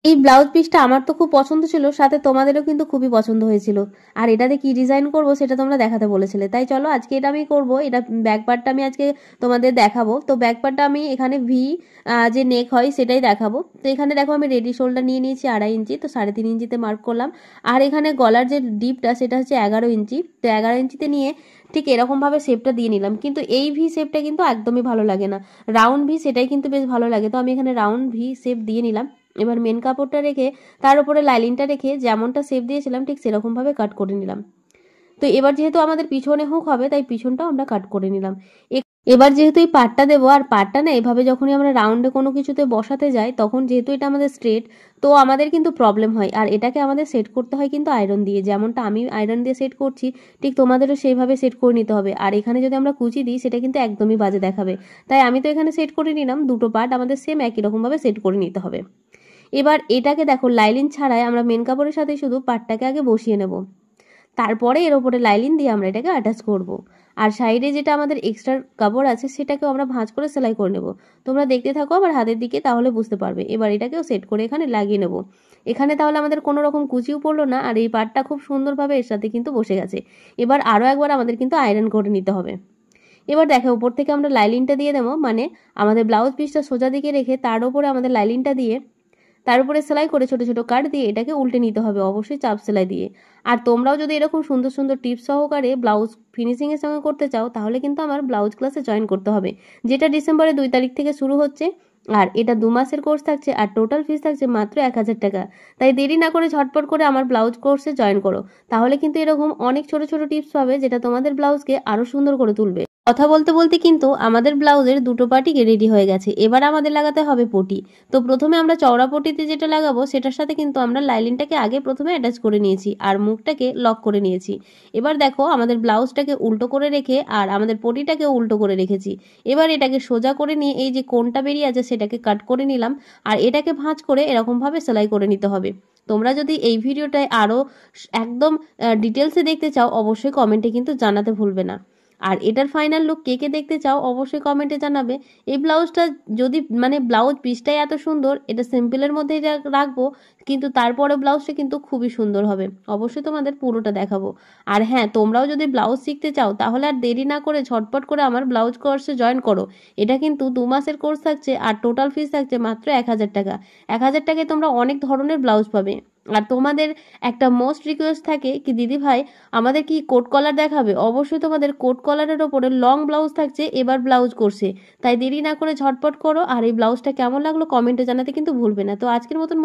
এই ব্লাউজ পিসটা আমার তো খুব পছন্দ ছিল, সাথে তোমাদেরও কিন্তু খুবই পছন্দ হয়েছিল। আর এটাতে কি ডিজাইন করব সেটা তোমরা দেখাতে বলেছিলে, তাই চলো আজকে এটা আমি করব। এটা ব্যাক পার্টটা আমি আজকে তোমাদের দেখাবো। তো ব্যাক পার্টটা আমি এখানে ভি যে নেক হয় সেটাই দেখাবো। তো এখানে দেখো আমি রেডি শোল্ডার নিয়ে নিয়েছি 2.5 ইঞ্চি, তো 3.5 ইঞ্চিতে মার্ক করলাম। আর এখানে গলার যে ডিপটা সেটা হচ্ছে 11 ইঞ্চি, তো 11 ইঞ্চিতে নিয়ে ঠিক এরকমভাবে শেপটা দিয়ে নিলাম। কিন্তু এই ভি শেপটা কিন্তু একদমই ভালো লাগে না, রাউন্ড ভি সেটাই কিন্তু বেশ ভালো লাগে। তো আমি এখানে রাউন্ড ভি শেপ দিয়ে নিলাম। এবার মেন কাপড়টা রেখে তার উপরে লাইলিনটা রেখে যেমনটা শেপ দিয়েছিলাম ঠিক সেরকমভাবে কাট করে নিলাম। তো এবার যেহেতু আমাদের পিছনে হুক হবে তাই পিছনটাও আমরা কাট করে নিলাম। এবার যেহেতু এই পাটটা দেবো, আর পাটটা না এভাবে যখনই আমরা রাউন্ডে কোনো কিছুতে বসাতে যাই তখন যেহেতু এটা আমাদের স্ট্রেট, তো আমাদের কিন্তু প্রবলেম হয়। আর এটাকে আমাদের সেট করতে হয় কিন্তু আয়রন দিয়ে, যেমনটা আমি আয়রন দিয়ে সেট করছি ঠিক তোমাদেরও সেইভাবে সেট করে নিতে হবে। আর এখানে যদি আমরা কুচি দিই সেটা কিন্তু একদমই বাজে দেখাবে, তাই আমি তো এখানে সেট করে নিলাম। দুটো পার্ট আমাদের সেম একই রকমভাবে সেট করে নিতে হবে। এবার এটাকে দেখো লাইলিন ছাড়াই আমরা মেন কাপড়ের সাথে শুধু পাটটাকে আগে বসিয়ে নেব, তারপরে এর ওপরে লাইলিন দিয়ে আমরা এটাকে অ্যাটাচ করব। আর সাইডে যেটা আমাদের এক্সট্রা কাপড় আছে সেটাকেও আমরা ভাঁজ করে সেলাই করে নেব। তোমরা দেখতে থাকো আমার হাতের দিকে, তাহলে বুঝতে পারবে। এবার এটাকেও সেট করে এখানে লাগিয়ে নেব। এখানে তাহলে আমাদের কোনো রকম কুচিও পড়লো না, আর এই পাটটা খুব সুন্দরভাবে এর সাথে কিন্তু বসে গেছে। এবার আরও একবার আমাদের কিন্তু আয়রন করে নিতে হবে। এবার দেখো উপর থেকে আমরা লাইলিনটা দিয়ে দেবো, মানে আমাদের ব্লাউজ পিসটা সোজা দিকে রেখে তার উপরে আমাদের লাইলিনটা দিয়ে তার উপরে সেলাই করে ছোট ছোট কাট দিয়ে এটাকে উল্টে নিতে হবে, অবশ্যই চাপ সেলাই দিয়ে। আর তোমরাও যদি এরকম সুন্দর সুন্দর টিপস সহকারে ব্লাউজ ফিনিশিংয়ের সঙ্গে করতে চাও তাহলে কিন্তু আমার ব্লাউজ ক্লাসে জয়েন করতে হবে, যেটা ডিসেম্বরের 2 তারিখ থেকে শুরু হচ্ছে। আর এটা 2 মাসের কোর্স থাকছে, আর টোটাল ফিস থাকছে মাত্র 1,000 টাকা। তাই দেরি না করে ঝটপট করে আমার ব্লাউজ কোর্সে জয়েন করো, তাহলে কিন্তু এরকম অনেক ছোট ছোট টিপস পাবে যেটা তোমাদের ব্লাউজকে আরো সুন্দর করে তুলবে। কথা বলতে বলতে কিন্তু আমাদের ব্লাউজের দুটো পার্টই রেডি হয়ে গেছে। এবার আমাদের লাগাতে হবে পটি। তো প্রথমে আমরা চওড়া পটিতে যেটা লাগাবো সেটার সাথে কিন্তু আমরা লাইলিনটাকে আগে প্রথমে অ্যাটাচ করে নিয়েছি আর মুখটাকে লক করে নিয়েছি। এবার দেখো আমাদের ব্লাউজটাকে উল্টো করে রেখে আর আমাদের পটিটাকে উল্টো করে রেখেছি। এবার এটাকে সোজা করে নিয়ে এই যে কোণটা বেরিয়ে আছে সেটাকে কাট করে নিলাম, আর এটাকে ভাঁজ করে এরকমভাবে সেলাই করে নিতে হবে। তোমরা যদি এই ভিডিওটায় আরও একদম ডিটেলসে দেখতে চাও অবশ্যই কমেন্টে কিন্তু জানাতে ভুলবে না। আর এটার ফাইনাল লুক কে কে দেখতে চাও অবশ্যই কমেন্টে জানাবে। এই ব্লাউজটা যদি মানে ব্লাউজ পিসটাই এত সুন্দর, এটা সিম্পলের মধ্যেই রাখবো, কিন্তু তারপরে ব্লাউজটা কিন্তু খুবই সুন্দর হবে। অবশ্যই তোমাদের পুরোটা দেখাবো। আর হ্যাঁ, তোমরাও যদি ব্লাউজ শিখতে চাও তাহলে আর দেরি না করে ঝটপট করে আমার ব্লাউজ কোর্সে জয়েন করো। এটা কিন্তু 2 মাসের কোর্স থাকছে, আর টোটাল ফিস থাকছে মাত্র 1,000 টাকা। 1,000 টাকায় তোমরা অনেক ধরনের ব্লাউজ পাবে। আর তোমাদের একটা মোস্ট রিকোয়েস্ট থাকে কি দিদি ভাই আমাদের কি কোট কলার দেখাবে, অবশ্যই তোমাদের কোট কলারের ওপরে লং ব্লাউজ থাকছে এবার ব্লাউজ করছে। তাই দেরি না করে ঝটপট করো, আর এই ব্লাউজটা কেমন লাগলো কমেন্টে জানাতে কিন্তু ভুলবে না। তো আজকের মতন